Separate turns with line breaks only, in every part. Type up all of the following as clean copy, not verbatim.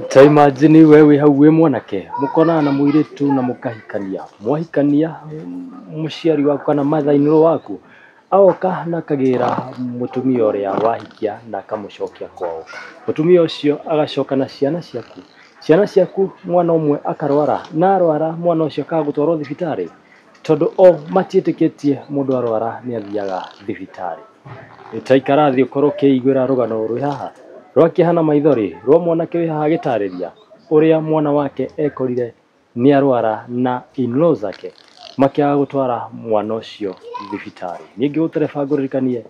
Ta imagine wewe hau we mwanake mukona na muiritu na mukahikania mwahikania muciari waku kana mother-in-law waku aoka na kagira mutumia uria wahikia na kamucokia kwao. Mutumia ucio agacoka na ciana ciaku mwana umwe akarwara na arwara mwana ucio akagutwarwo thibitari tondu o matietikitie mundu arwara ni athiaga thibitari. Itaikara thi ukorwo kiigwira rugano rwi haha rwakihana maithori rwa mwanake wi haha gitariria uria mwana wake ekorire ni arwara na in-law zake makiaga gutwara mwana ucio thibitari. Ningi gutereba nguririkanie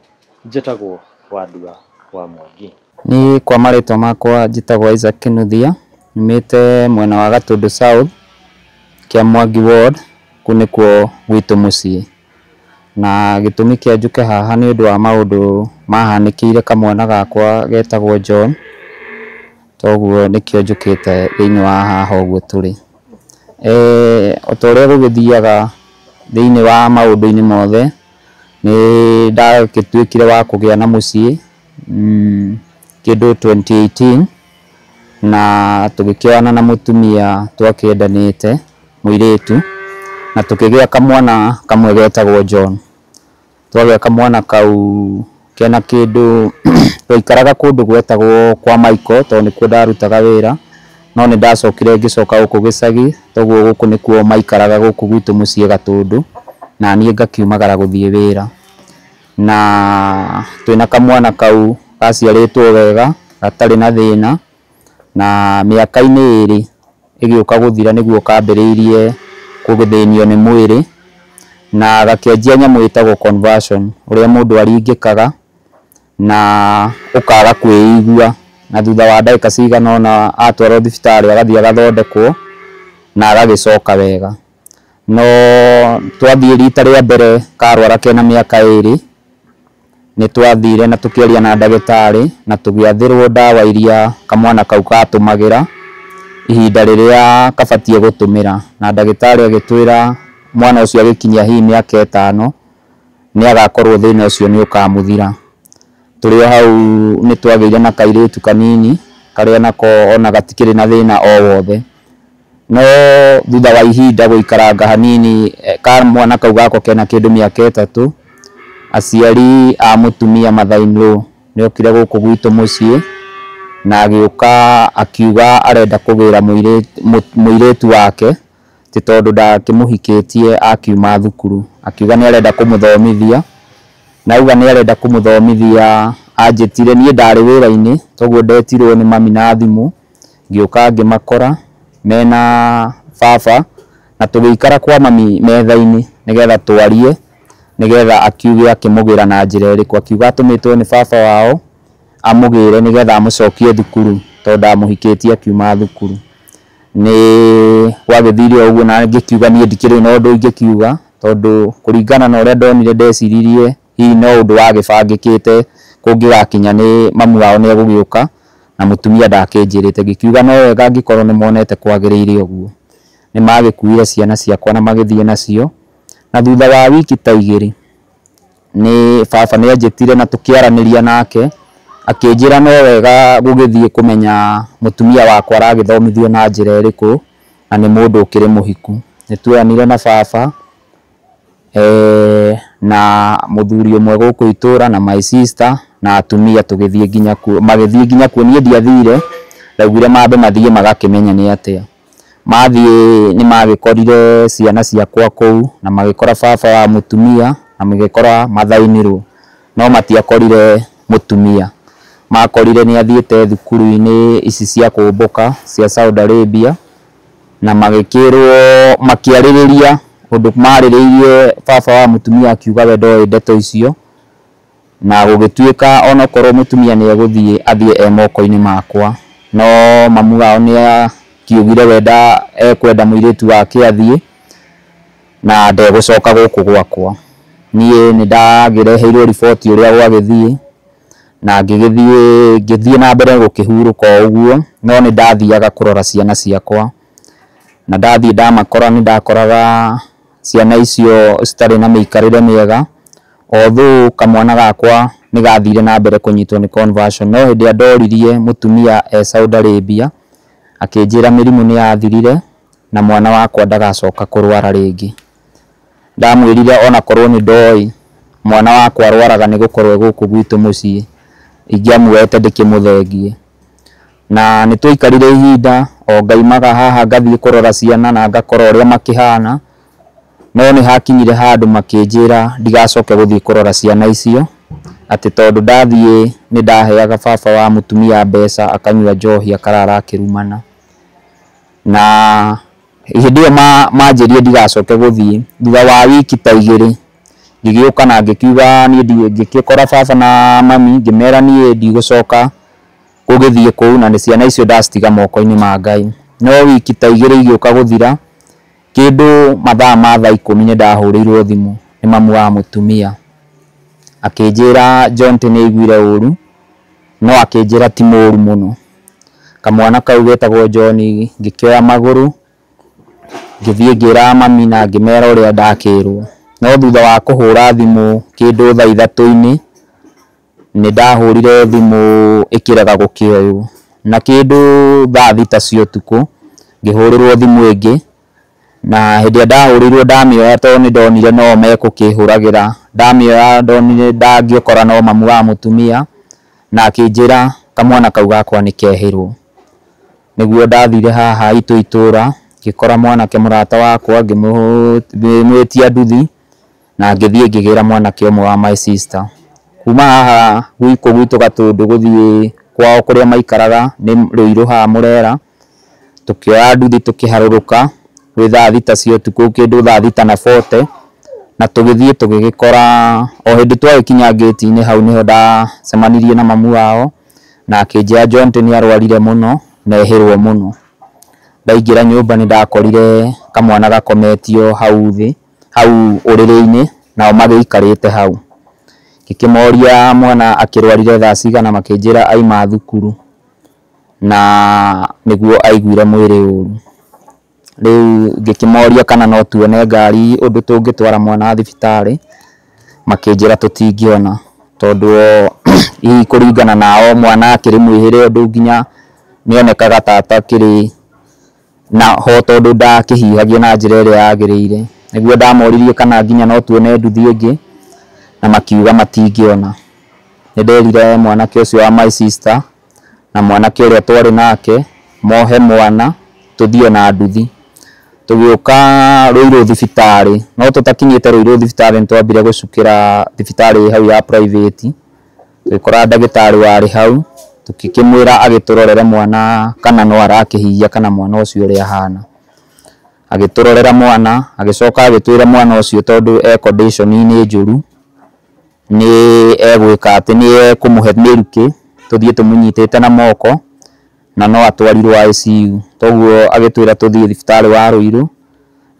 njitagwo Wandua wa Mwangi.
Ni kwa maritwa makwa njitagwo Isaac Kinuthia, nimite mwena wa Gatundu South kia Mwangi Ward kunikuo gwitu mucii. Na gitumi kia njuke haha ni undu wa maundu mahanikire kamwana gakwa getagwo John, toguo nikio njukite thiini wa haha uguo turi. Otoria gugithiaga thiini wa maundu-ini mothe ni ndagituikire wa kugia na mucii kindu 2018 na tugikiana na mutumia twakiendanite muiritu na tukigia kamwana kamwe getagwo John. Twagia kamwana kau kena kindu twaikaraga kundu gwetagwo kwa Michael to nikuo ndarutaga wira, no ni ndacokire ngicoka guku gicagi toguo guku nikuo maikaraga guku gwitu mucii Gatundu na nie ngakiumagara guthie wira. Na twina kamwana kau gaciaritwo wega gatari na thina na miaka-ini iri igiuka guthira niguo kambiriirie kugithinio ni mwiri na gakianjia nyamu itagwo conversion uria mundu aringikaga na ukaga kwĩigua na thutha wa ndagika cigana ona atwarwo thibitari agathie agathondekwo na agagicoka wega. No twathie rita ria mbere karwara kena miaka iri ni twathire na tukiaria na ndagitari na tugiathirwo ndawa iria kamwana kau katumagira ihinda riria kabatie gutumira, na ndagitari agitwira mwana ucio agikinyia hi miaka 5 ni agakorwo thina ucio ni ukamuthira. Turio hau ni twageire na kairitu kanini karia nako ona gatikiri na thina o wothe. No thutha wa ihinda guikaranga hanini mwana kau gako kena kindu miaka 3 aciari a mutumia mother-in-law ni okire guku gwitu mucii na agiuka akiuga arenda kugira muiritu wake ti tondu ndakimuhikitie akiuma thukuru. Akiuga ni arenda kumuthomithia na auga ni arenda kumuthomithia anjitire nie ndari wira-ini toguo ndetirwo ni mami na thimu ngiuka ngimakora mena baba na tugiikara kwa mami metha-ini nigetha twarie nigetha akiuge akimugira na njira iriku. Akiuga atumitwo ni baba wao amugire nigetha amucokie thukuru tondu amuhikitie akiuma thukuru. Ni gwagithirio uguo na ngikiuga nie ndikiri na undu ingikiuga tondu kuringana na uria ndonire ndeciririe hi no undu wagibangikite kungigakinya ni mamu wao ni egugiuka na mutumia ndakinjirite. Ngikiuga no wega ngikorwo ni monete kwagiriire uguo. Ni magikuire ciana ciakwa na magithie nacio na thutha wa wiki ta 2 ni baba ni anjitire na tukiaraniria nake akinjira no wega gugithie kumenya mutumia wakwa aragithomithio na njira iriku na ni mundu ukiri muhiku. Ni tuanire na baba na muthuri umwe guku itura na my sister na atumia tugithie nginya ku magithie nginya ku nie ndiathire ndaugire mambe mathie magakimenya ni atia. Mathie ni magikorire ciana ciakwa kou na magikora baba wa mutumia na magikora mother-in-law no matiakorire mutumia. Makorire ni athiete thukuru-ini ici cia kumbuka cia Saudi Arabia na magikirwo makiaririria undu maririirie baba wa mutumia akiuga we ndoe ndeto icio na gugituika ona korwo mutumia ni eguthie athie moko-ini makwa. No mamu wao ni akiugire wenda ekwenda muiritu wake athie na ndegucoka guku gwakwa. Nie ni ndagireheirwo riboti uria gwagithie na ngithie na mbere gukihuruka uguo, no ni ndathiaga kurora ciana ciakwa na ndathie ndamakora ni ndakoraga ciana icio citari na miikarire miega. Although kamwana gakwa ni gathire na mbere kunyitwo ni conversion, no hindi andoririe mutumia Saudi Arabia akĩnjĩra mĩrimũ nĩ yathirire na mwana wakwa ndagacoka kũrwara rĩngĩ. Ndamwĩrire ona korwo nĩ ndoĩ mwana wakwa arwaraga nĩ gũkorwo gũkũ gwitũ mũciĩ, ingĩamuoete ndĩkĩmũthengie. Na nĩ twaikarire ihinda, o ngaimaga haha ngathiĩ kũrora ciana na ngakora ũrĩa makĩhana, no nĩ hakinyire handũ makĩnjĩra ndigacoke gũthiĩ kũrora ciana icio, atĩ tondũ ndathiĩ nĩ ndaheaga baba wa mũtumia mbeca akanyua njohi akarara akĩrumana. Na hĩndĩ ĩyo manjĩrire ndigacoke gũthiĩ, thutha wa wiki ta 2 ngĩgĩũka na ngĩkiuga niĩ ngĩkora baba na mami ngĩmera niĩ ndigũcoka gũgĩthiĩ kũu na nĩ ciana icio ndacitiga moko-inĩ ma Ngai. No wiki ta 2 igĩũka gũthira, kĩndũ mathaa ma thaa 10 nĩ ndahũrĩirwo thimũ nĩ mamu wa mũtumia akĩnjĩra Jonte nĩ aiguire ũru, no akĩnjĩra ti mũru mũno. Kamwana kau getagwo John ngĩkĩoya magũrũ ngĩthiĩ ngĩra mami na ngĩmera ũrĩa ndakĩrwo. No thutha wa kũhũra thimũ kĩndũ thaa 3 nĩ ndahũrire thimũ ĩkĩrega gũkĩoywo, na kĩndũ thaa 6 cia ũtukũ ngĩhũrĩrwo thimũ ĩngĩ, na hĩndĩ ndahũrĩirwo ndamĩoya tondũ nĩ ndonire no mekũkĩhũragĩra. Ndamĩoya ndonire ndangĩokora no mamu wa mũtumia na akĩnjĩra kamwana kau gakwa nĩ kehĩrwo. Nĩguo ndathire haha itũra ngĩkora mwanake mũrata wakwa ngĩmwĩtia nduthi na ngĩthiĩ ngĩgĩra mwanake ũmwe wa my sister. Kuma haha gwitũ Gatũndũ gũthiĩ kwao kũrĩa maikaraga nĩ Rũirũ haha Mũrera, tũkĩoya nduthi tũkĩharũrũka gwĩ thaa 6 cia ũtukũ, kĩndũ thaa 6:40, na tũgĩthiĩ tũgĩgĩkora o hĩndĩ twagĩkinya gate-inĩ hau nĩho ndacemanirie na mamu wao na akĩnjĩra Jonte nĩ arwarire mũno na ehĩrwo mũno. Ndaingĩra nyũmba nĩ ndakorire kamwana gakometio hau thĩ, hau ũrĩrĩ-inĩ, nao magĩikarĩte hau. Ngĩkĩmoria mwana akĩrwarire thaa cigana, makĩnjĩra aima thukuru na nĩguo aiguire mwĩrĩ ũru. Rĩu ngĩkĩmoria kana no tuone ngari ũndũ tũngĩtwara mwana thibitarĩ, makĩnjĩra tũtingĩona tondũ hihi kũringana nao mwana akĩrĩ mwĩhĩre ũndũ nginya nĩonekaga tata kĩrĩ na ho tondũ ndakĩhihagia na njĩra ĩrĩa yagĩrĩire. Nĩguo ndamoririe kana nginya no tuone nduthi ĩngĩ na makiuga matingĩona. Nĩ nderire mwanake ũcio wa my sister na mwanake ũrĩa twarĩ nake mohe mwana tũthiĩ na nduthi. Tũgĩũka Rũirũ thibitarĩ, no tũtakinyĩte Rũirũ thibitarĩ nĩ twambire gũcukĩra thibitarĩ hau ya private. Tũgĩkora ndagĩtarĩ warĩ hau, tũkĩmwĩra agĩtũrorere mwana kana no arakĩhihia kana mwana ũcio ũrĩa ahana. Agĩtũrorera mwana, agĩcoka agĩtwĩra mwana ũcio tondũ e condition-inĩ njũru nĩ egwĩka atĩ nĩ ekũmũhe mĩrukĩ tũthiĩ tũmũnyitĩte na moko na no atwarirwo ICU. Toguo agĩtwĩra tũthiĩ thibitarĩ wa Rũirũ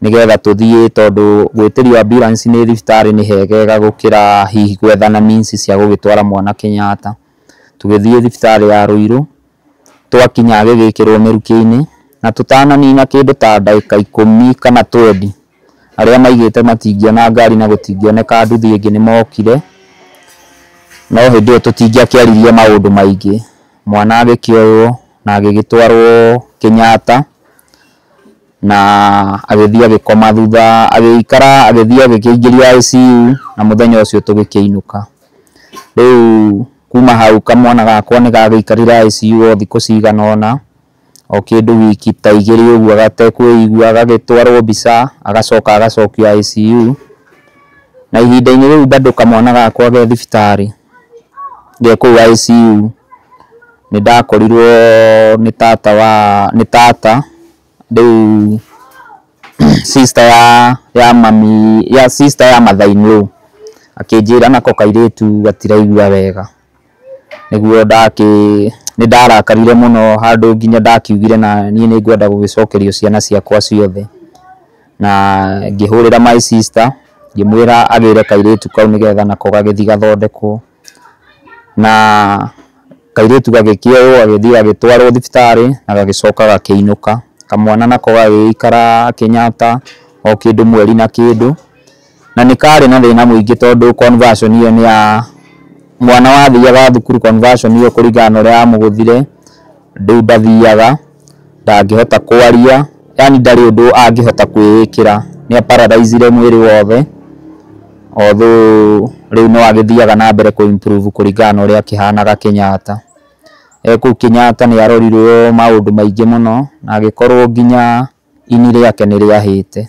nĩgetha tũthiĩ tondũ gwĩtĩrio ambulance nĩ thibitarĩ nĩ hegega gũkĩra hihi gwethana means cia gũgĩtwara mwana Kenyatta. Tũgĩthiĩ thibitarĩ ya Rũirũ, twakinya agĩgĩkĩrwo mĩrukĩ-inĩ na tũtananina kĩndũ ta ndagĩka 10 kana 20, arĩa maigĩte matingĩona ngari na gũtingĩoneka nduthi ĩngĩ nĩ mokire, no hĩndĩ ĩyo tũtingĩakĩaririe maũndũ maingĩ. Mwana agĩkĩoywo na agĩgĩtwarwo Kenyatta na agĩthiĩ agĩkoma, thutha agĩikara agĩthiĩ agĩkĩingĩrio ICU na mũthenya ũcio tũgĩkĩinũka. Rĩu kuma hau kamwana gakwa nĩ gagĩikarire ICU o thikũ cigana ũna, o kĩndũ wiki ta 2 ũguo gatekwĩigua, agagĩtwarwo mbica agacoka agacokio ICU. Na ihinda-inĩ rĩu bado kamwana gakwa ge thibitarĩ ge kũu ICU nĩ ndakorirwo nĩ tata rĩu sister ya mami ya sister ya mother-in-law akĩnjĩra nako kairĩtu gatiraigua wega. Nĩguo nĩ ndarakarire mũno handũ nginya ndakiugire na niĩ nĩ ngwenda gũgĩcokerio ciana ciakwa ciothe, na ngĩhũrĩra my sister ngĩmwĩra agĩre kairĩtu kau nĩgetha nako gagĩthiĩ gathondekwo. Na kairĩtu gagĩkĩoywo agĩthiĩ agĩtwarwo thibitarĩ na gagĩcoka gakĩinũka. Kamwana nako gagĩikara Kenyatta o kĩndũ mweri na kĩndũ, na nĩ karĩ na thĩna mũingĩ tondũ conversion ĩyo nĩ ya mwana wathiaga thukuru, conversion ĩyo kũringana na ũrĩa yamũgũthire rĩu ndathiaga, ndangĩhota kwaria, yani ndarĩ ũndũ angĩhota kwĩĩkĩra, nĩ paralyzed mwĩrĩ wothe, although rĩu no agĩthiaga na mbere improve kũringana na ũrĩa akĩhanaga Kenyatta. Kũu Kenyatta nĩ arorirwo maũndũ maingĩ mũno na agĩkorwo nginya ini rĩake nĩ rĩahĩte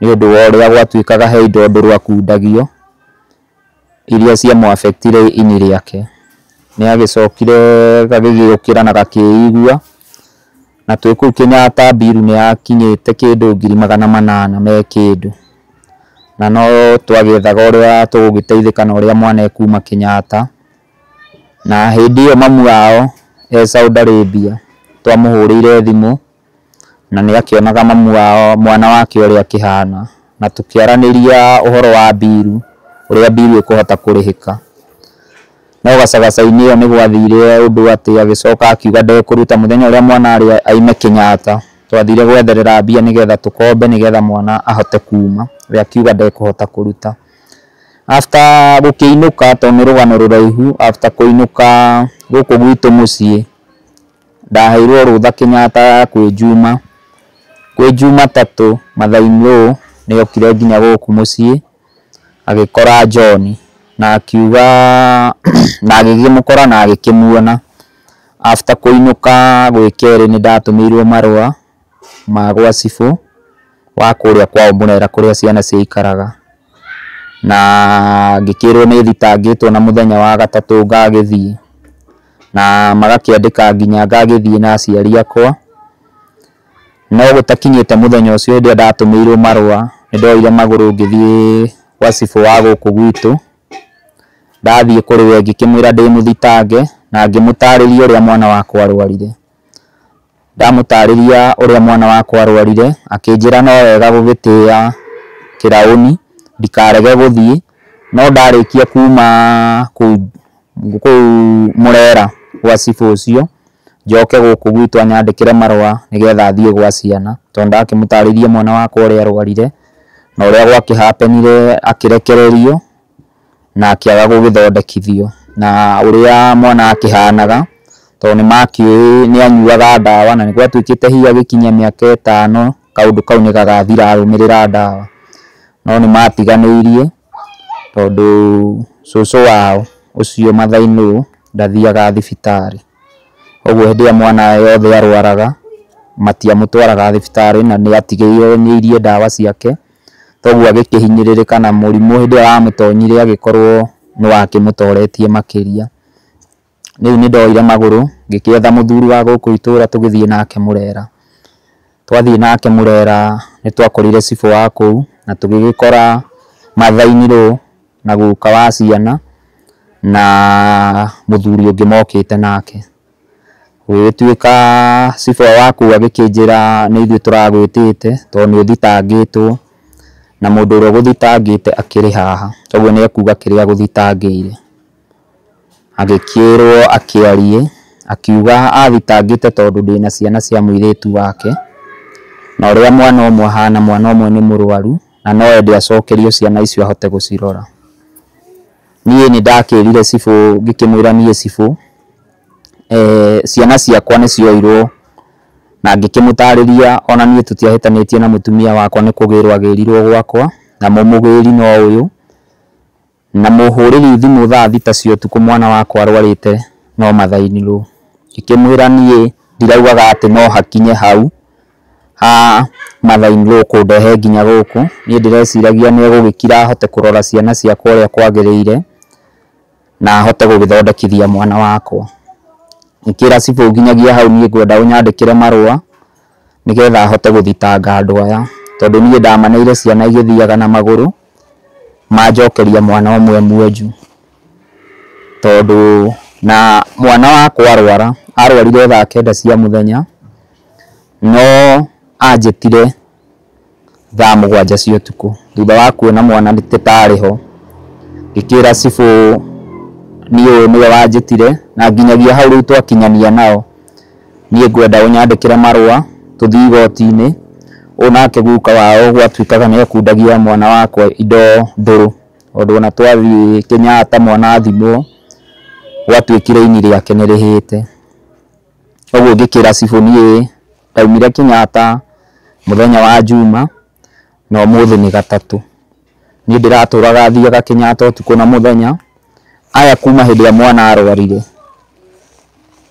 nĩ ũndũ wa ũrĩa gwatuĩkaga he indo ndũrũ akundagio iria cia mũaffectire ini rĩake. Nĩ agĩcokire gagĩgĩũkĩra na gakĩigua, na twĩ kũu Kenyatta bill nĩ yakinyĩte kĩndũ 800 me kĩndũ, na no twagĩethaga ũrĩa tũgũgĩteithĩka na ũrĩa mwana ekuma Kenyatta. Na hĩndĩ ĩyo mamu wao Saudi Arabia twamũhũrĩire thimũ na nĩ akĩonaga mamu wao mwana wake ũrĩa akĩhana, na tũkĩaranĩria ũhoro wa bill, ũrĩa bill ĩkũhota kũrĩhĩka. No gacagaca-inĩ ĩyo nĩ gwathire ũndũ atĩ agĩcoka akiuga ndekũruta mũthenya ũrĩa mwana arĩ aime Kenyatta. Twathire gwetherera mbia nĩgetha tũkombe nĩgetha mwana ahote kuma, we akiuga ndekũhota kũruta. After gũkĩinũka tondũ nĩ rũgano rũraihu, after kũinũka gũkũ gwitũ mũciĩ ndaheirwo rũtha Kenyatta kwĩ Jumatatũ mathaa-inĩ nĩ okire nginya gũkũ mũciĩ agĩkora John na akiuga na agĩkĩmũkora na agĩkĩmuona. After kũinũka gwĩ kerĩ nĩ ndatũmĩirwo marũa ma gwa cibũ wa kũrĩa kwao Mũrera kũrĩa ciana ciaikaraga, na ngĩkĩrwo nĩ thitangĩtwo na mũthenya wa gatatũ ngagĩthiĩ, na magakĩandĩka nginya ngagĩthiĩ na aciari akwa. No gũtakinyĩte mũthenya ũcio hĩndĩ ndatũmĩirwo marũa nĩ ndoire magũrũ ngĩthiĩ gwa cibũ wa gũkũ gwitũ. Ndathiĩ kũrĩ we ngĩkĩmwĩra ndĩmũthitange na ngĩmũtarĩria ũrĩa mwana wakwa arwarire. Ndamũtarĩria ũrĩa mwana wakwa arwarire akĩnjĩra no wega gũgĩtĩa kĩraũni ndikarege gũthiĩ, no ndarĩkia kuma kũu Mũrera gwa cibũ ũcio njoke gũkũ gwitũ anyandĩkĩre marũa nĩgetha thiĩ gwa ciana, tondũ ndakĩmũtarĩria mwana wakwa ũrĩa arwarire na ũrĩa gwakĩhapenire akĩrekererio na akĩaga gũgĩthondekithio na ũrĩa mwana akĩhanaga, tondũ nĩ makĩũĩ nĩ anyuaga ndawa na nĩ gwatuĩkĩte hihi agĩkinyia mĩaka 5 kaũndũ kau nĩ gagathira arũmĩrĩra ndawa, no nĩ matiganĩirie tondũ cũcũ wao ũcio mathaa-inĩ ndathiaga thibitarĩ. Ũguo hĩndĩ ĩrĩa mwana yothe arwaraga matiamũtwaraga thibitarĩ na nĩ atigĩirie ndawa ciake, toguo agĩkĩhinyĩrĩrĩka na mũrimũ hĩndĩ ĩrĩa wamũtonyire agĩkorwo nĩ wakĩmũtoretie makĩria. Rĩu nĩ ndoire magũrũ ngĩkĩetha mũthuri wa gũkũ itũũra tũgĩthiĩ nake Mũrera. Twathiĩ nake Mũrera nĩ twakorire cibũ wa kũu na tũgĩgĩkora mathaa-inĩ na guka wa ciana na mũthuri ũngĩ mokĩte nake. Gũgĩtuĩka cibũ wa kũu agĩkĩnjĩra nĩ ithuĩ tũragwĩtĩte tondũ nĩ ũthitangĩtwo na mũndũ ũrĩa ũgũthitangĩte akĩrĩ haha, toguo nĩ akuga kĩrĩa agũthitangĩire. Agĩkĩrwo akĩarie akiuga athitangĩte tondũ ndĩna ciana cia mũirĩtu wake na ũrĩa mwana ũmwe ahana, mwana ũmwe nĩ mũrwaru na no ende acokerio ciana icio ahote gũcirora. Niĩ nĩ ndakĩrire cibũ ngĩkĩmwĩra niĩ cibũ ciana ciakwa nĩ cioirwo, na ngĩkĩmũtarĩria ona niĩ tũtiahĩtanĩtie na mũtumia wakwa nĩ kũgĩrwo agĩrirwo gwakwa na mũmũgĩri no ũyũ, na mũhũrĩri thimũ thaa thita cia ũtukũ mwana wakwa arwarĩte no mathaa-inĩ. Ngĩkĩmwĩra niĩ ndiraugaga atĩ no hakinye hau ha mathaa-inĩ kũndehe nginya gũkũ, niĩ ndĩreciragia nĩ egũgĩkira ahote kũrora ciana ciakwa ũrĩa kwagĩrĩire na ahote gũgĩthondekithia mwana wakwa. Ngĩkĩra cibũ nginyagia hau niĩ ngwenda ũnyandĩkĩre marũa nĩgetha ahote gũthitanga andũ aya, tondũ niĩ ndamaneire ciana igĩthiaga na magũrũ manjokeria mwana ũmwe mwenju, tondũ na mwana wakwa arwarire thaa 9 cia mũthenya no anjĩtire thaa 7 cia ũtukũ thutha wa kuona mwana tarĩ ho. Ngĩkĩra cibũ niĩ nĩwe wanjĩtire na nginyagia hau rĩu twakinyania nao niĩ ngwenda ũnyandĩkĩre marũa tũthiĩ igoti-inĩ. Onake guka wao gwatuĩkaga nĩ ekundagia mwana wakwa indo ndũrũ, tondũ ona twathiĩ Kenyatta mwana athimwo gwatuĩkire ini rĩake nĩ rĩhĩte. Ũguo ngĩkĩra cibũ niĩ ndaumire Kenyatta muthenya wa Juma no muthi ni gatatu ni ndiraturaga thiaga Kenyatta utuko na muthenya aya kuma hindi ya mwana arwarire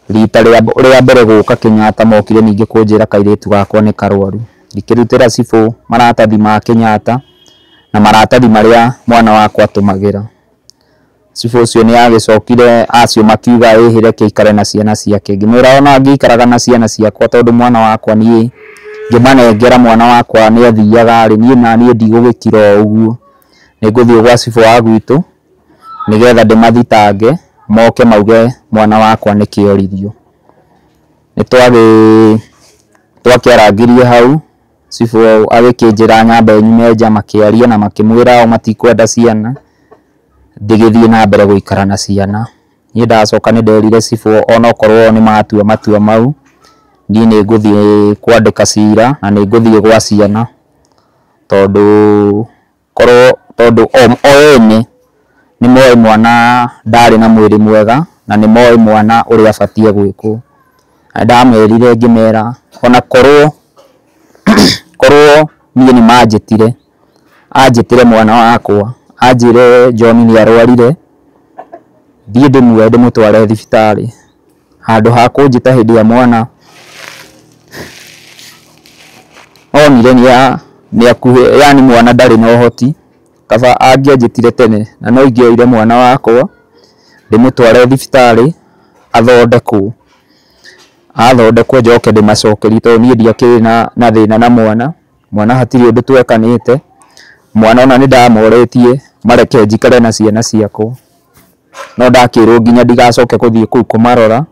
rita ria mbere guka Kenyatta mokire ninge kunjira kairetu gakwa ni karwaru ndikirutira cibũ maratathi ma Kenyatta na maratathi maria mwana wakwa atumagira cibũ ucio ni agicokire acio makiuga ehire keikare na ciana ciake ngimwira ona ngikaraga na ciana ciakwa tondu mwana wakwa nie ngimanengera mwana wakwa ni athiaga ari nie na nie ndigugikira uguo niguthii gwa cibũ wa gwitu nigetha ndimathitange moke mauge mwana wakwa ni kiorithio ni twakiarangirie hau cibũ agikinjira nyambe nyumeja makiaria na makimwira o matikwenda ciana ndigithie na mbere guikara na ciana nie ndacoka ni nderire cibũ ona okorwo ni matua mau nie ni nguthie kwandika cira na ni nguthie gwa ciana tondu oene ni moe mwana ndari na mwiri mwega na ni moe mwana uria abatie gwikwo ndamerire ngimera ona korwo nie ni anjitire mwana wakwa anjire John ni arwarire thie ndimue ndimutware thibitari handu ha kunjita hindi ya mwana onire ni akuhe yani mwana ndari na uhoti kaba angianjitire tene na no ingioire mwana wakwa ndimutware thibitari athondekwo njoke ndimacokeri tondu nie ndiakiri na thina na mwana hatiri undu twekanite mwana ona ni ndamoretie mareke njikare na ciana ciakwa no ndakirwo nginya ndigacoke kuthie kuu kumarora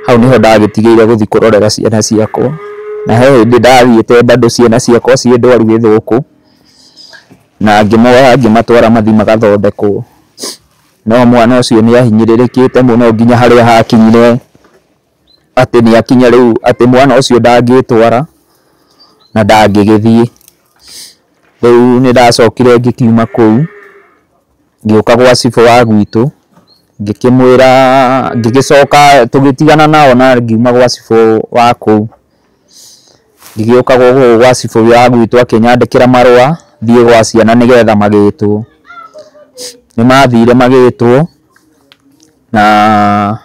hau niho ndagitigeire guthii kurorera ciana ciakwa na he hindi ndathiite bado ciana ciakwa cie ndwaru githuku na ngimoya ngimatwara mathi magathondekwo no mwana ucio ni ahinyiririkite muno nginya haria hakinyire ati ni akinya riu ati mwana ucio ndangitwara na ndangigithie riu ni ndacokire ngikiuma kuu ngioka gwa cibũ wa gwitu ngikimwira ngigicoka tugitigana nao na ngiuma gwa cibũ wa kuu ngigioka gwa cibũ wa gwitu akinyandikira marua thie gwa ciana nigetha magitwo ni mathire magitwo na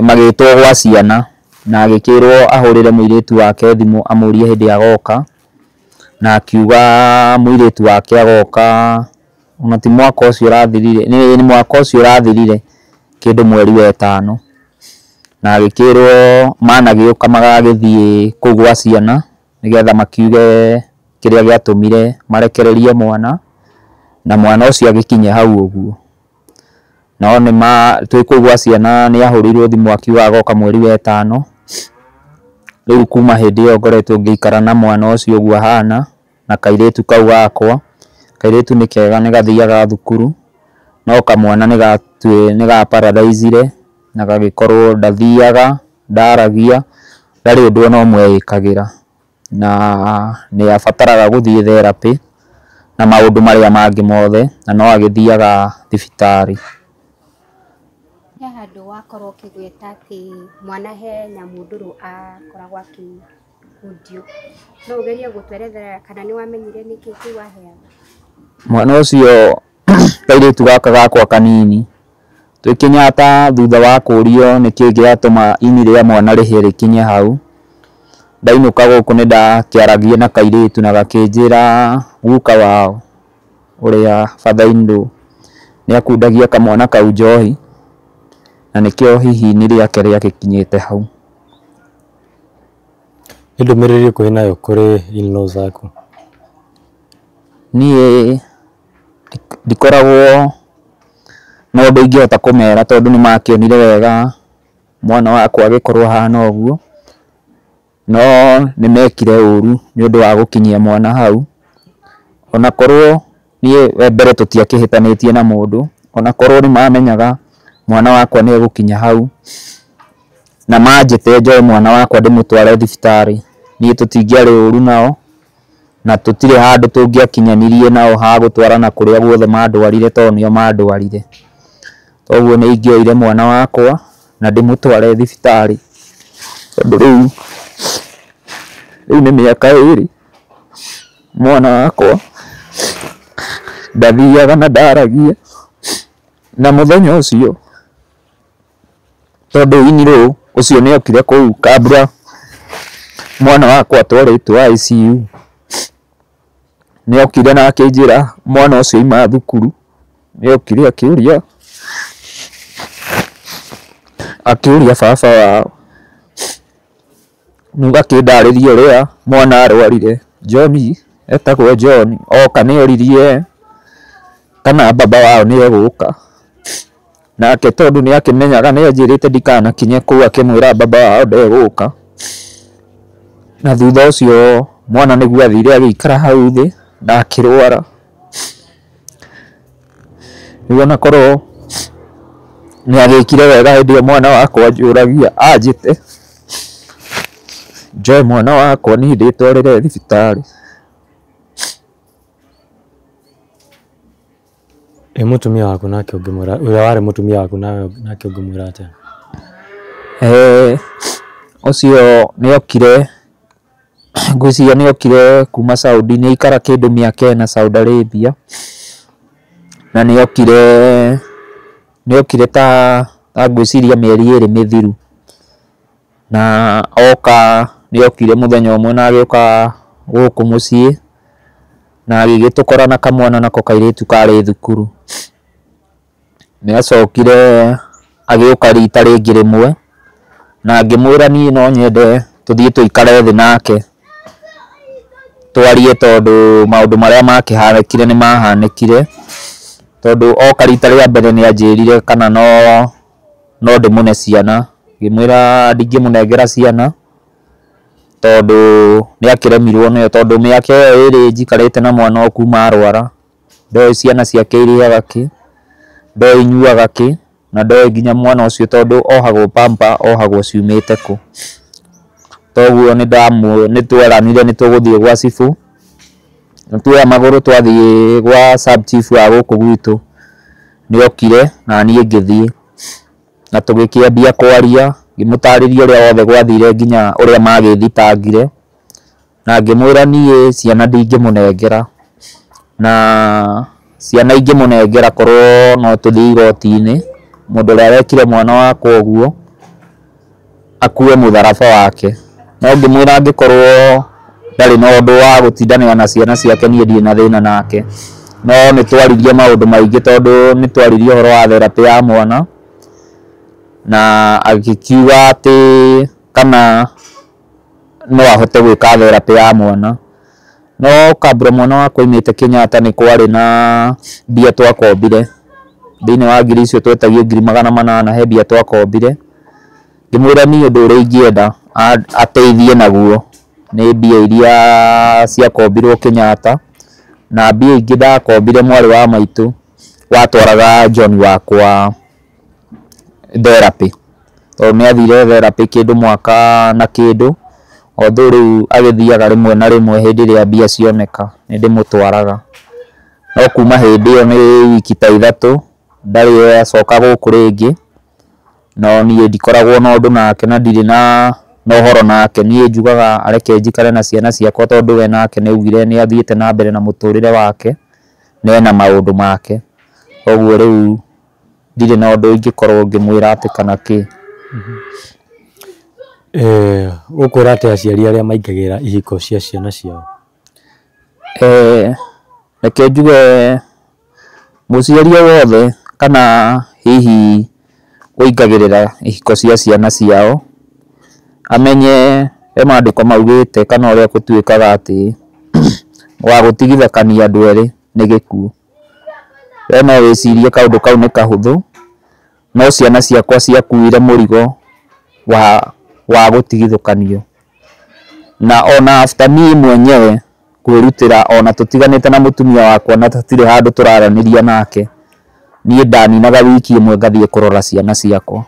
magitwo gwa ciana na agikirwo ahurire muiritu wake thimu amurie hindi agoka na akiuga muiritu wake agoka ona ti mwaka ucio urathirire ni mwaka ucio urathirire kindu mweri wa 5 na agikirwo managiuka magagithie kuu gwa ciana nigetha makiuge kiria giatumire marekererie mwana na mwana ucio agikinye hau uguo no ni twi gwa ciana ni ahurirwo thimu akiuga agoka mweri wa 5 riu kuma hindi iyo ngoretwo ngiikara na mwana ucio uguo hana na kairetu kau gakwa kairetu ni kega ni gathiaga thukuru no kamwana ni ga paralyzire na gagikorwo ndathiaga ndaragia ndari undu no mwekagira na ni abataraga guthie therapy na maundu maria mangi mothe na no agithiaga thibitari
handu wakorwo ukigweta ati mwana he nyamunduru akoragwo akihudio no ugerie gutwerethera kana ni wamenyire niki kiu waheaga
mwana ucio kairetu gaka gakwa kanini twi Kenyatta thutha wa kurio niki giatuma ini ria mwana rihirikinye hau ndainuka guku ni ndakiaragie na kairetu na gakinjira guka wao uria father-in-law ni akundagia kamwana kau njohi na nikio hihi ni riake riakikinyite hau
ndumiriri kwi nayo kuri in-laws aku
nie ndikoragwo no ndingihota kumera tondu ni makionire wega mwana wakwa agikorwo hana uguo no ni mekire uru ni undu wa gukinyia mwana hau ona korwo nie mbere tutiakihitanitie na mundu ona korwo ni mamenyaga mwana wakwa ni gukinya hau na manjite njoe mwana wakwa ndimutware thibitari nie tutingiari uru nao na tutire handu tungiakinyanirie nao ha gutwarana kuria guothe mandwarire tondu nio mandwarire toguo ni ingioire mwana wakwa na ndimutware thibitari tondu riu Rĩu nĩ mĩaka 2 mwana wakwa ndathiaga na ndaragia, na mũthenya ũcio tondũ inirũ ũcio nĩ okire kũu kabla mwana wakwa atwarĩtwo ICU, nĩ okire na akĩnjĩra mwana ũcio ima thukuru, nĩ okire akĩũria baba wao, nĩguo akĩndarĩria ũrĩa mwana arwarire. John etagwo John, oka nĩ oririe kana baba wao nĩ egũka, nake tondũ nĩ akĩmenyaga nĩ anjĩrĩte ndikanakinye kũu, akĩmwĩra baba wao ndegũka. Na thutha ũcio mwana nĩguo athire agĩikara hau thĩ na akĩrwara. Rĩu onakorwo nĩ agĩkire wega hĩndĩ ĩyo mwana wakwa njũragia anjĩte, Joy mwana wakwa niĩ ndĩtwarĩre thibitarĩ.
Mũtumia waku nake ũngĩmwĩra, ũrĩa warĩ mũtumia waku nake ũngĩmwĩra atĩa?
Ũcio nĩ okire, ngwĩciria nĩ okire kuma Saudi, nĩ aikara kĩndũ mĩaka 4 Saudi Arabia, na nĩ okire ta ngwĩciria mĩeri 2 mĩthiru, na oka nĩ okire mũthenya ũmwe na agĩũka gũkũ mũciĩ, na agĩgĩtũkora na kamwana nako kairĩtu karĩ thukuru. Nĩ acokire agĩũka rita rĩngĩ rĩmwe, na ngĩmwĩra niĩ no nyende tũthiĩ tũikare thĩ nake twarie, tondũ maũndũ marĩa makĩhanĩkire nĩ mahanĩkire, tondũ oka rita rĩa mbere nĩ anjĩrire kana no ndĩmũne ciana. Ngĩmwĩra ndingĩmũnengera ciana tondũ nĩ akĩremirwo nĩyo, tondũ mĩaka ĩyo 2 njikarĩte na mwana kuma arwara, ndoĩ ciana ciake irĩaga kĩ, ndoĩ inyuaga kĩ, na ndoĩ nginya mwana ũcio tondũ ohagwo pamper, ohagwo ciumĩte kũ. Toguo nĩ tweranire nĩ tũgũthiĩ gwa cibũ, tuoya magũrũ twathiĩ gwa sub chief wa gũkũ gwitũ. Nĩ okire na niĩ ngĩthiĩ na tũgĩkĩambia kwaria, ngĩmũtarĩria ũrĩa wothe gwathire nginya ũrĩa magĩthitangire, na ngĩmwĩra niĩ ciana ndingĩmũnengera, na ciana ingĩmũnengera korwo no tũthiĩ igoti-inĩ, mũndũ ũrĩa wekire mwana wakwa ũguo akue mũtharaba wake. No ngĩmwĩra angĩkorwo ndarĩ na ũndũ wa gũtindanĩra na ciana ciake niĩ ndirĩ na thĩna nake, no nĩ twaririe maũndũ maingĩ, tondũ nĩ twaririe ũhoro wa therapy ya mwana, na agĩkiuga atĩ kana no ahote gwĩka therapy ya mwana. No kabla mwana wakwa oimĩte Kenyatta nĩ kwarĩ na mbia twakombire, thĩinĩ wa ngiri icio twetagio 800 he mbia twakombire. Ngĩmwĩra niĩ ũndũ ũrĩa ingĩenda ateithie naguo nĩ mbia iria ciakombirwo Kenyatta, na mbia ingĩ ndakombire mwarĩ wa maitũ watwaraga John wakwa therapy, tondũ nĩ athire therapy kĩndũ mwaka na kĩndũ, although rĩu agĩthiaga rĩmwe na rĩmwe hĩndĩ ĩrĩa mbia cioneka nĩ ndĩmũtwaraga. No kuma hĩndĩ ĩyo nĩ wiki ta 3 ndarĩ acoka gũkũ rĩngĩ, no niĩ ndikoragwo na ũndũ nake na ndirĩ na ũhoro nake. Niĩ njugaga areke njikare na ciana ciakwa, tondũ we nake nĩ augire nĩ athiĩte na mbere na mũtũrĩre wake na ena maũndũ make. Koguo rĩu ndirĩ na ũndũ ingĩkorwo ngĩmwĩra atĩ kana kĩ.
Ũkwĩra atĩ aciari arĩa maingagĩra ihiko cia ciana ciao?
Reke njuge mũciari wothe kana hihi ũingagĩrĩra ihiko cia ciana ciao amenye he maandĩko maugĩte kana ũrĩa gũtuĩkaga atĩ wa gũtigithũkania andũ erĩ nĩ gĩkuũ. We no wĩcirie kaũndũ kau nĩ kahũthũ, no ciana ciakwa ciakuire mũrigo wa gũtigithũkanio, na ona after niĩ mwenyewe kwĩrutĩra, ona tũtiganĩte na mũtumia wakwa na tũtirĩ handũ tũraranĩria nake, niĩ ndaninaga wiki ĩmwe ngathiĩ kũrora ciana ciakwa,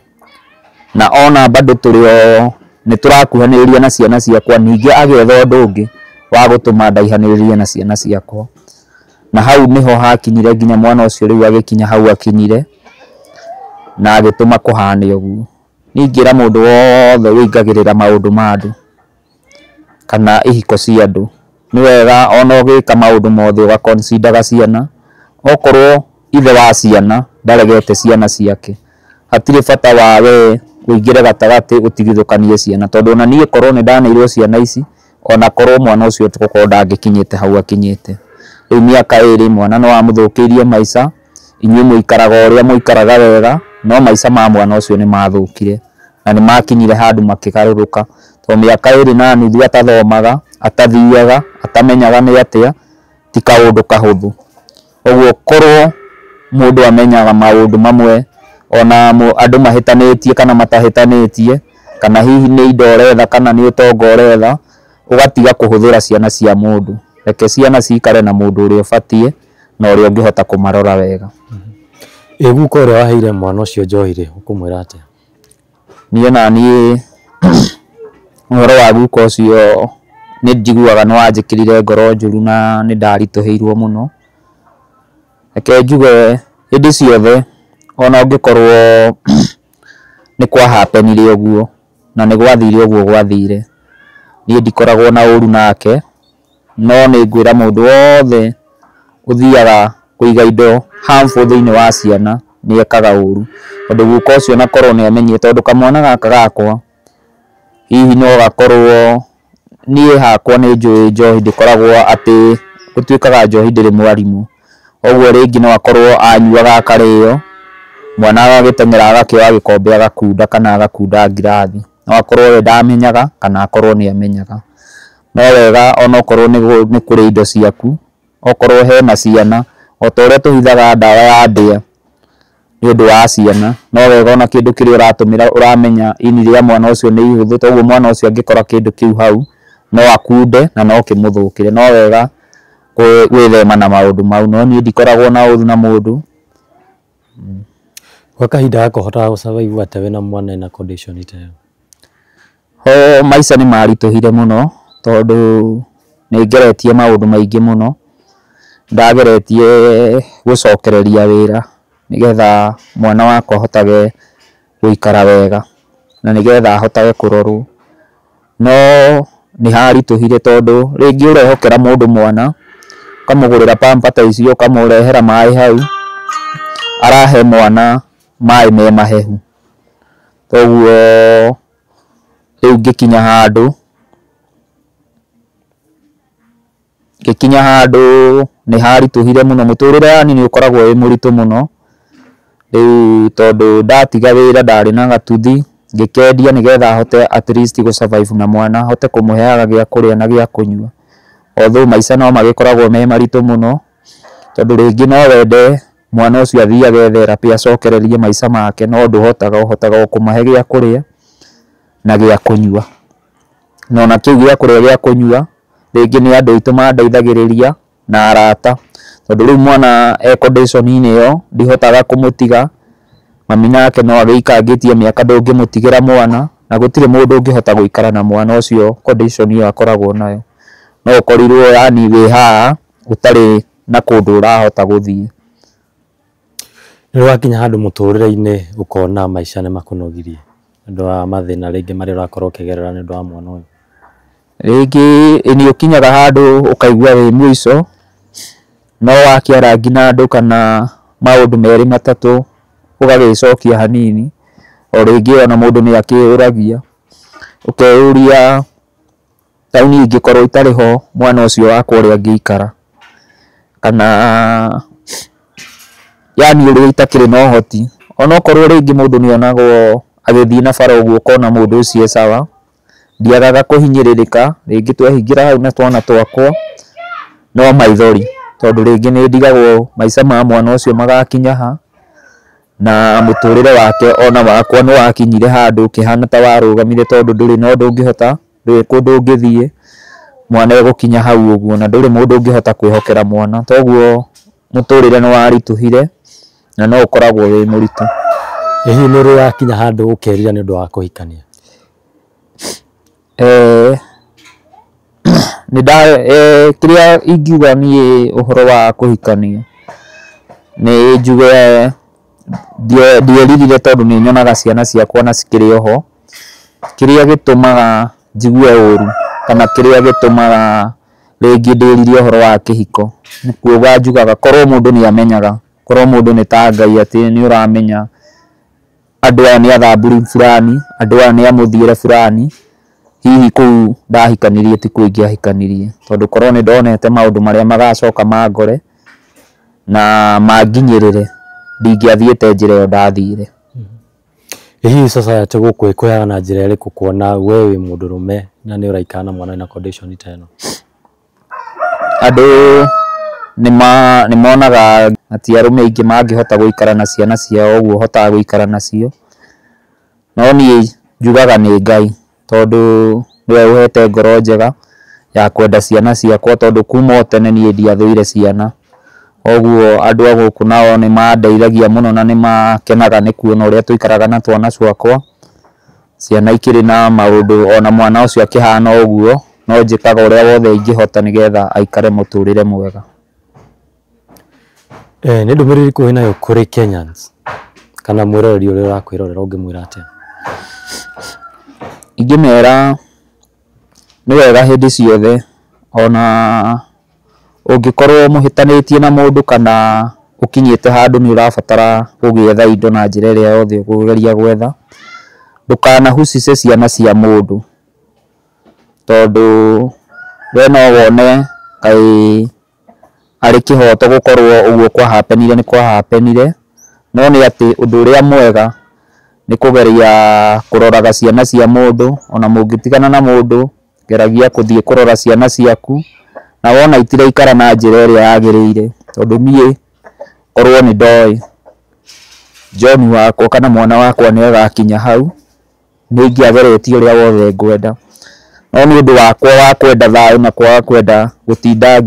na ona bado tũrĩ o nĩ tũrakuhanĩrĩria na ciana ciakwa, ningĩ agetha ũndũ ũngĩ wa gũtũma ndaihanĩrĩrie na ciana ciakwa. Na hau nĩho hakinyire nginya mwana ũcio rĩu agĩkinya hau akinyire na agĩtũma kũhane ũguo. Niĩ ingĩra mũndũ wothe wĩingagĩrĩra maũndũ ma andũ kana ihiko cia andu ni wega ona ugika maundu mothe uga consider ciana okorwo ithe wa ciana ndaregete ciana ciake hatire bata wa we kuingire gatagati utigithukanie ciana tondu ona nie korwo ni ndaneirwo ciana ici ona korwo mwana ucio tuko ndangikinyite hau akinyite riu miaka iri mwana no amuthukirie maica inyuĩ muikaraga uria muikaraga wega no maica ma mwana ucio ni mathukire na ni makinyire handu makigaruruka to miaka iri na nuthu atathomaga atathiaga atamenyaga ni atia ti kaundu kahuthu oguo korwo mundu amenyaga maundu mamwe ona andu mahitanitie kana matahitanitie kana hihi ni indo uretha kana ni utongo uretha ugatiga kuhuthira ciana cia mundu reke ciana cikare na mundu uria ubatie na uria ungihota kumarora wega
guko uria waheire mwana ucio njohire ukumwira atia
nie na nie uhoro wa guko ucio ni njiguaga no wanjikirire ngoro njuru na ni ndarituhirwo muno reke njuge hindi ciothe ona ungikorwo ni kwa happenire uguo na ni gwathire uguo gwathire nie ndikoragwo na uru nake no ni ngwira mundu wothe uthiaga kuiga indo harmful thiini wa ciana ni ekaga uru tondu guko ucio na korwo ni amenyete tondu kamwana gaka gakwa hihi no gakorwo nie hakwa ni njui njohi ndikoragwo ati gutuikaga njohi ndiri mwarimu oguo ringi no akorwo anyuaga akario mwana agagitengera agakioya gikombe agakunda kana agakunda ngirathi no akorwo we ndamenyaga kana akorwo ni amenyaga no wega ona okorwo ni kuri indo ciaku okorwo hena ciana otoria tuhithaga ndawa ya ndia ni undu wa ciana no wega ona kindu kiria uratumira uramenya ini ria mwana ucio ni ihuthu toguo mwana ucio angikora kindu kiu hau no akunde na no kimuthukire no wega gwithema na maundu mau no ni ndikoragwo na uthu na mundu
kwa kahinda gako hotaga gusurvive atewe na mwana na condition itayo
maica ni marituhire muno tondu ni ngeretie maundu maingi muno ndageretie gucokereria wira nigetha mwana wakwa hotage guikara wega na nigetha ahotage kurorwo no ni harituhire tondu ringi urehokera mundu mwana kamugurira pampata icio kamurehera mai hau arahe mwana mai me mahehu toguo riu ngikinya handu ni harituhire muno muturire yani ni ukoragwo wi muritu muno riu tondu ndatiga wira ndari na gatuthi ngikendia nigetha hote at least go survive na mwana hote kumuheaga gia kuria na gia kunyua although maica no magikoragwo me maritu muno tondu ringi no wende mwana ucio athiaga therapy acokererie maica make no uhotaga kumuhe gia kuria na gia kunyua no na kiu gia kuria gia kunyua ringi ni andu itu mandeithagiriria na arata tondu riu mwana condition ini yo ndihotaga kumutiga mami nake no ageikangitie miaka ndungimutigira mwana na gutire mundu ungihota guikara na mwana ucio condition iyo akoragwo nayo no ukorirwo yani wi haa utari na kundu urahota guthie
ni wakinya handu muturire-ini ukona maica ni makunogirie ndu wa mathina ringi mari urakorwo ukigerera ni ndu wa mwana uyu
ringi ni ukinyaga handu ukaigua wi mwico no wakiara ngina andu kana maundu meri matatu ugagicokia hanini o ringi ona mundu ni akiuragia ukeuria tauni ingikorwo itariho mwana ucio wakwa uria ngiikara kana yani uria itakiri no hoti ona okorwo ringi mundu ni onagwo agithii na bara uguo kona mundu ucio sawa ndiagaga kuhinyiririka ringi twehingira hau na twana twakwa no maithori tondu ringi ni ndigagwo maica ma mwana ucio magakinya ha na muturire wake ona wakwa no wakinyire handu kihana ta warugamire tondu nduri no ndungihota nduri kundu ngithie mwana egukinya hau uguo na nduri mundu ungihota kwihokera mwana toguo muturire no warituhire na no ukoragwo wi muritu
hihi ni ri yakinya handu ukerira ni ndu wa kuhikania
ni kiria ingiuga ni uhoro wa kuhikania ni njuge ndieririre tondu ni nyonaga ciana ciakwa na cikiri oho kiria gitumaga njigue uru kana kiria gitumaga ringi ndiririe horo wa kihiko nikuo wanjugaga korwo mundu ni amenyaga korwo mundu ni ta Ngai ati ni uramenya andu aya ni athamburi fulani andu aya ni amuthiire fulani hihi kuu ndahikanirie ti kuingi ahikanirie tondu korwo ni ndonete maundu maria magacoka mangore na manginyirire ndingiathiete njira iyo ndathire.
Hihi sasa tegũkwĩkũyaga na njĩra ĩrĩkũ kuona we wĩ mũndũrũme na nĩ ũraikara na mwana na condition ta ĩno?
Andũ nĩ monaga ati arũme aingĩ mangĩhota gũikara na ciana ciao ũguo hotaga gũikara nacio, no niĩ njugaga nĩ Ngai tondũ nĩwe ũhete ngoro njega ya kwenda ciana ciakwa tondũ kuma o tene niĩ ndiathũire ciana, oguo andũ a gũkũ nao nĩ mandeithagia mũno na nĩ makenaga nĩ kuona ũrĩa tũikaraga na twana twakwa, ciana ikĩrĩ na maũndũ ona mwana ũcio akĩhana ũguo no njĩkaga ũrĩa wothe ingĩhota nĩgetha aikare mũtũrĩre mwega.
Nĩ ndũmĩrĩri ĩrĩkũ wĩnayo kũrĩ Kenyans kana mwĩroreri ũrĩa ũrakwĩrorera ũngĩmwĩra atĩa? Ingĩmera
nĩ wega hĩndĩ ciothe ona ũngĩkorwo mũhĩtanĩtie na mũndũ kana ũkinyĩte handũ nĩ ũrabatara gũgĩetha indo na njĩra ĩrĩa yothe ũkũgeria gwetha, ndũkanahucice ciana cia mũndũ tondũ we no wone kaĩ arĩ kĩhoto gũkorwo ũguo kwa hapenire nĩ kwa hapenire, no nĩ atĩ ũndũ ũrĩa mwega nĩ kũgeria kũroraga ciana cia mũndũ, ona mũngĩtigana na mũndũ geragia gũthiĩ kũrora ciana ciaku na wona itiraikara na njĩra ĩrĩa yagĩrĩire, tondũ niĩ korwo nĩ ndoĩ John wakwa kana mwana wakwa nĩ agakinya hau nĩ ingĩageretie ũrĩa wothe ngwenda, no nĩ ũndũ wakwa wa kwenda thayũ na kwaga kwenda gũtinda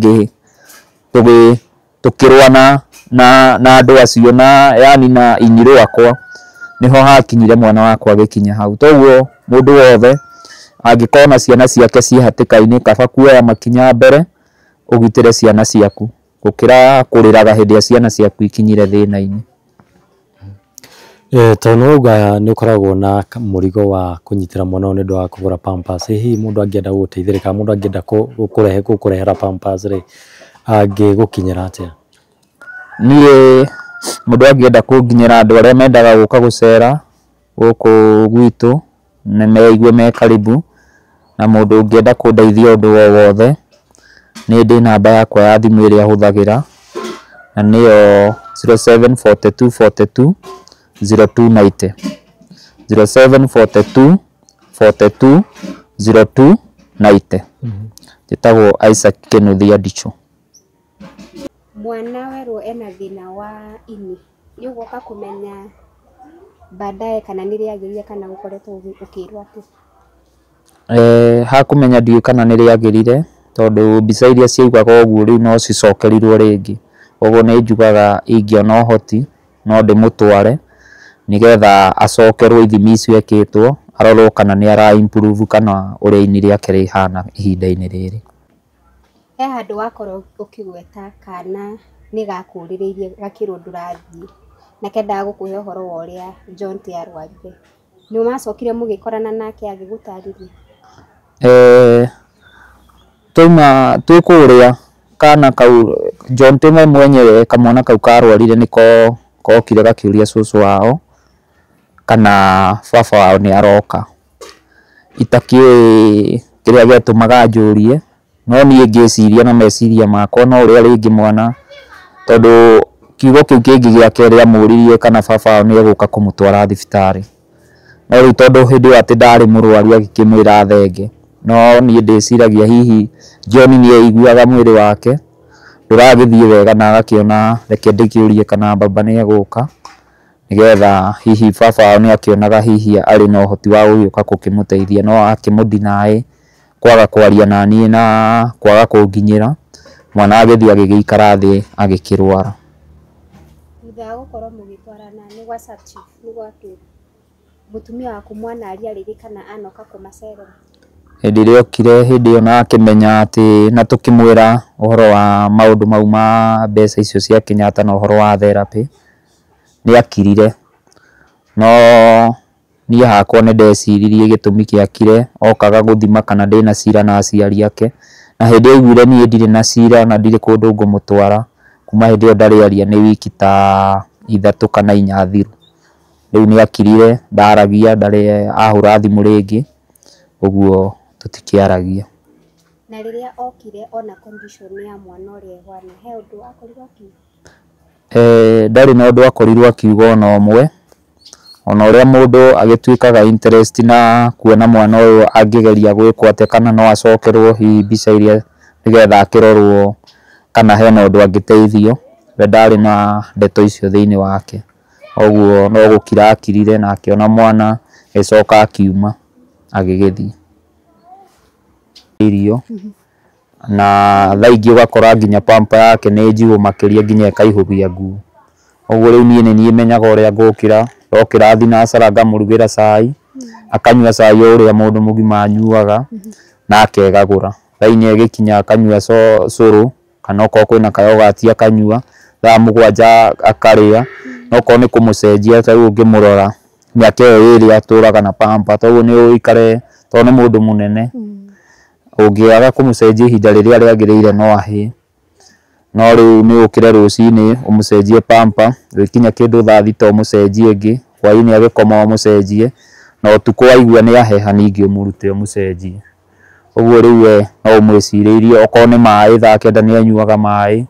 tũkĩrũa na andũ acio na yani na inyi rwakwa nĩho hakinyire mwana wakwa agĩkinya hau. Toguo mũndũ wothe angĩkorwo na ciana ciake ciĩ hatĩka-inĩ kaba kuoya makinya mbere ũgitĩre ciana ciaku gũkĩra kũrĩraga hĩndĩ ĩrĩa ciana ciaku ikinyire thĩna-inĩ.
Tondũ nĩũrauga nĩ ũkoragwo na mũrigo wa kũnyitĩra mwana nĩ ũndũ wa kũgũra pampers, hihi mũndũ angĩenda gũgũteithĩrĩria, mũndũ angĩenda gũkũrehera pampers rĩ angĩgũkinyĩra atĩa?
Niĩ mũndũ angĩenda kũnginyĩra, andũ arĩa mendaga gũka gũcera gũkũ gwitũ nĩ meigue me karibu, na mũndũ ũngĩenda kũndeithia ũndũ o wothe nĩ ndĩ namba yakwa ya thimũ ĩrĩa hũthagĩra na nĩyo 074242 0290 074242 0290. Njĩtagwo Isaac Kĩnuthia Ndicho.
Mwana werwo ena thĩna wa ini, nĩ ũgũka kũmenya baadaye kana nĩ rĩagĩrire kana gũkoretwo ũkĩrwo atĩ?
Hakũmenya ndiũĩ kana nĩ rĩagĩrire tondũ mbica iria ciaugaga ũguo rĩu no cicokerirwo rĩngĩ, ũguo nĩ njugaga ingĩona ũhoti no ndĩmũtware nĩgetha acokerwo ithimi icio ekĩtwo arorwo kana nĩ ara improve kana ũrĩa ini rĩake rĩhana ihinda-inĩ rĩrĩ.
He handũ wakorwo ũkĩgweta kana nĩ gakũrĩrĩirie gakĩrwo ndũrathiĩ na kendaga gũkũhe ũhoro wa ũrĩa John arwarire, nĩ macokire mũgĩkorana nake agĩgũtarĩria?
Twĩ kũrĩa kana kau John we mwenyewe kamwana kau karwarire nĩko kokire gakĩũria cũcũ wao kana baba wao nĩ aroka, itakĩũĩ kĩrĩa gĩatũmaga njũrie, no niĩ ngĩciria na meciria makwa no ũrĩa rĩngĩ mwana tondũ kiugo kĩu kĩngĩ gĩake rĩa mũririe kana baba wao nĩ egũka kũmũtwara thibitarĩ, no rĩu tondũ hĩndĩ ĩyo atĩ ndarĩ mũrwaru agĩkĩmwĩra thenge, no niĩ ndĩciragia hihi John nĩ aiguaga mwĩrĩ wake ndũragĩthiĩ wega na agakĩona reke ndĩkĩũrie kana baba nĩ egũka, nĩgetha hihi baba wao nĩ akĩonaga hihi arĩ na ũhoti wa gũgĩũka gũkĩmũteithia, no akĩmũdeny kwaga kwaria na niĩ na kwaga kũnginyĩra, mwana agĩthiĩ agĩgĩikara thĩ agĩkĩrwara.
Thutha wa gũkorwo mũgĩtwarana nĩ gwa sub-chief nĩ gwakĩ mũtumia waku mwana arĩa kana anoka kũmacerera?
Hĩndĩ ĩrĩa okire hĩndĩ ĩyo na akĩmenya atĩ na tũkĩmwĩra ũhoro wa maũndũ mau ma mbeca icio cia Kenyatta na ũhoro wa therapy, nĩ akirire, no niĩ hakwa nĩ ndeciririe gĩtũmi kĩakire okaga gũthima kana ndĩna cira na aciari ake, na hĩndĩ aiguire niĩ ndirĩ na cira na ndirĩ kũndũ ngũmũtwara, kuma hĩndĩ ĩyo ndarĩ aria nĩ wiki ta 3 kana 4 thiru. Rĩu nĩ akirire ndaragia, ndarĩ ahũra thimũ rĩngĩ, ũguo tũtikĩaragia.
Na rĩrĩa okire ona condition ya mwana ũrĩa ehana, he ũndũ akorirwo akiuga?
Ndarĩ na ũndũ akorirwo akiuga ona ũmwe, ona ũrĩa mũndũ agĩtuĩkaga interest na kuona mwana ũyũ angĩgeria gwĩkwo atĩa kana no acokerwo hihi mbica iria nĩgetha akĩrorwo kana hena ũndũ angĩteithio, we ndarĩ na ndeto icio thĩinĩ wake, ũguo no gũkira akirire na akĩona mwana agĩcoka akiuma agĩgĩthiĩ irio. Na thaa ingĩ ũgakora nginya pamper yake nĩ njigũ makĩria nginya ĩkaihũgia nguo, ũguo rĩu niĩ nĩ niĩ menyaga ũrĩa ngũkĩra, ndokĩra thinacara ngamũrugĩra cai, akanyua cai ũrĩa mũndũ mũgima anyuaga na akegagũra. Thaa-inĩ ĩgĩkinya akanyua cũrũ kana okorwo kwĩna kayogati akanyua, thaa 7 akarĩa, okorwo nĩ kũmũcenjia ta rĩu ũngĩmũrora mĩaka ĩyo 2 atũraga na pamper, toguo nĩ ũikare tondũ nĩ mũndũ mũnene, ũngĩaga kũmũcenjia ihinda rĩrĩa rĩagĩrĩire no ahĩe. No rĩu nĩ ũkĩre rũcinĩ ũmũcenjie pamper, gũkinya kĩndũ thaa 3 ũmũcenjie ĩngĩ, hwainĩ agĩkoma ũmũcenjie, na ũtukũ waigua nĩ aheha ningĩ ũmũrute ũmũcenjie. Ũguo rĩu we no ũmwĩcirĩirie, okorwo nĩ maĩ thaa 9 nĩ anyuaga maĩ,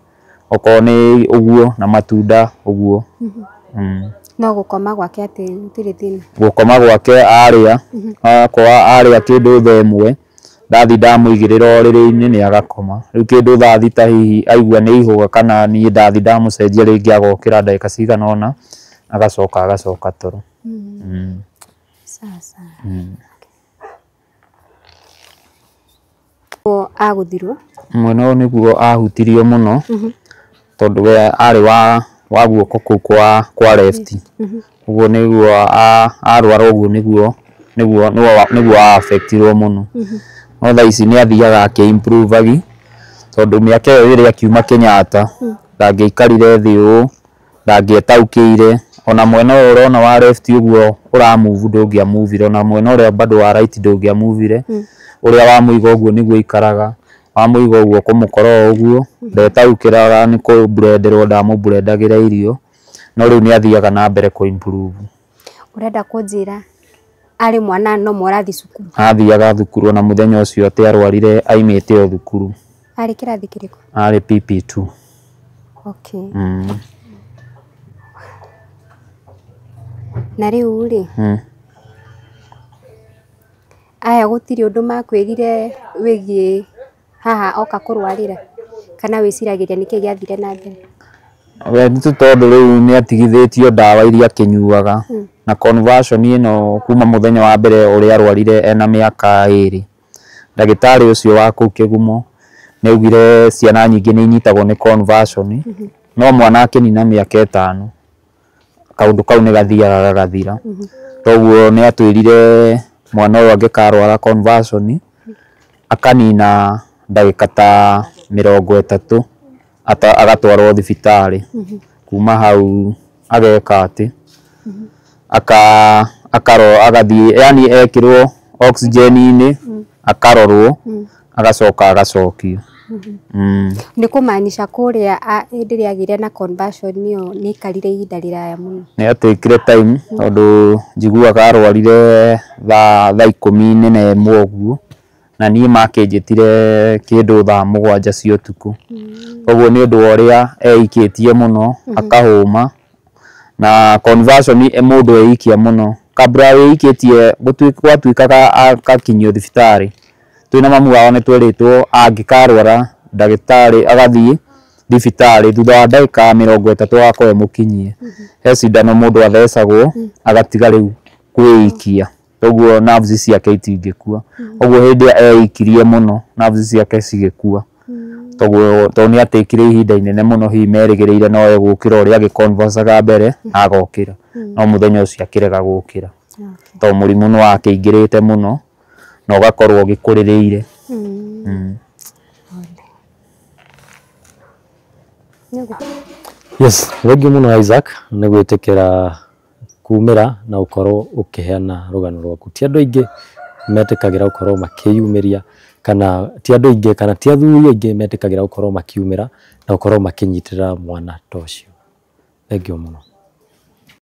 okorwo nĩ ũguo na matunda ũguo.
No gũkoma gwake atĩ gũtirĩ thĩna?
Gũkoma gwake arĩa, akorwo arĩa kĩndũ thaa 1 ndathi ndamũigĩrĩra ũrĩrĩ-inĩ nĩ agakoma. Rĩu kĩndũ thaa 3 hihi aigua nĩ ihũga kana niĩ ndathi ndamũcenjia rĩngĩ agokĩra ndagĩka cigana ũna agacoka toro.
Sasa agũthirwo
mwena ũyũ nĩguo ahutirio mũno, tondũ we arĩ wa guoko kũu kwa left, ũguo nĩguo arwara, ũguo nĩguo affectirwo mũno. No thaa ici nĩ athiaga akĩ-improve-agi, tondũ mĩaka ĩyo ĩrĩa akiuma Kenyatta ndangĩaikarire thĩ ũũ, ndangĩetaũkĩire. Ona mwena ũyũ ũrona wa left ũguo ũramove ndũngĩamuvire, ona mwena ũrĩa bado wa right ndũngĩamuvire. Ũrĩa wamũiga ũguo nĩguo aikaraga, wamũiga ũguo kũmũkora ũguo, ndetaũkĩraga nĩ kũbrenderwo ndamũbrendagĩra irio, no rĩu nĩ athiaga na mbere kũ-improve.
Ũrenda kũnjĩra arĩ mwana no mũrathi cukuru?
Athiaga thukuru na mũthenya ũcio atĩ arwarire aimĩte o thukuru.
Arĩ kĩrathi kĩrĩkũ?
Arĩ PP2.
Okay. Na rĩu rĩ, aya gũtirĩ ũndũ makwĩrire wĩgiĩ haha oka kũrwarĩra, kana wĩciragĩria nĩkĩĩ gĩathire na mbere?
We nĩ tondũ rĩu nĩ atigithĩtio ndawa iria akĩnyuaga, na conversion ĩno kuma mũthenya wa mbere ũrĩa arwarire ena mĩaka 2. Ndagĩtarĩ ũcio wa kũu Kĩgumo nĩ augire ciana nyingĩ nĩ inyitagwo nĩ conversion, no mwana akĩnina mĩaka 5 kaũndũ kau nĩ gathiaga gagathira. Toguo nĩ atwĩrire mwana ũyũ angĩkarwara conversion akanina ndagĩka ta 30 agatwarwo thibitarĩ. Kuma hau ageka atĩ agathiĩ, yani ekĩrwo oxygen-inĩ akarorwo agacoka agacokio.
Nĩ kũmaanisha kũrĩa hĩndĩ ĩrĩa agĩire na conversion ĩyo nĩ aikarire ihinda rĩraya mũno? Nĩ
atĩkire time, tondũ njiguaga arwarire thaa 11 ũguo, na niĩ makĩnjĩtire kĩndũ thaa 7 cia ũtukũ. Ũguo nĩ ũndũ wa ũrĩa eikĩtie mũno akahũma, na conversion mũndũ eikia mũno kabla wĩikĩtie gwatuĩkaga akakinyio thibitarĩ. Twĩna mamu wao nĩ twĩrĩtwo angĩkarwara ndagĩtarĩ agathiĩ thibitarĩ thutha wa ndagĩka 30 agakorwo mũkinyie. He cindano mũndũ athecagwo agatiga rĩu kwĩikia, ũguo nerves ciake itingĩkua. Ũguo hĩndĩ eikirie mũno nerves ciake cigĩkua, tondũ nĩ atĩkire ihinda inene mũno, hihi merĩgĩrĩire no egũkĩra ũrĩa agĩconversaga mbere na agokĩra, no mũthenya ũcio akĩrega gũkĩra, tondũ mũrimũ nĩ wakĩingĩrĩte mũno na ũgakorwo ũgĩkũrĩrĩire.
Yes, thengiũ mũno Isaac nĩ gwĩtĩkĩra kumĩra na ukorwo ukiheana rugano rwaku. Ti andu aingi metikagira ukorwo makiyumiria, kana ti andu aingi kana ti athuri aingi metikagira ukorwo makiumira na ukorwo makinyitirira mwana ta ucio. Thengiũ mũno.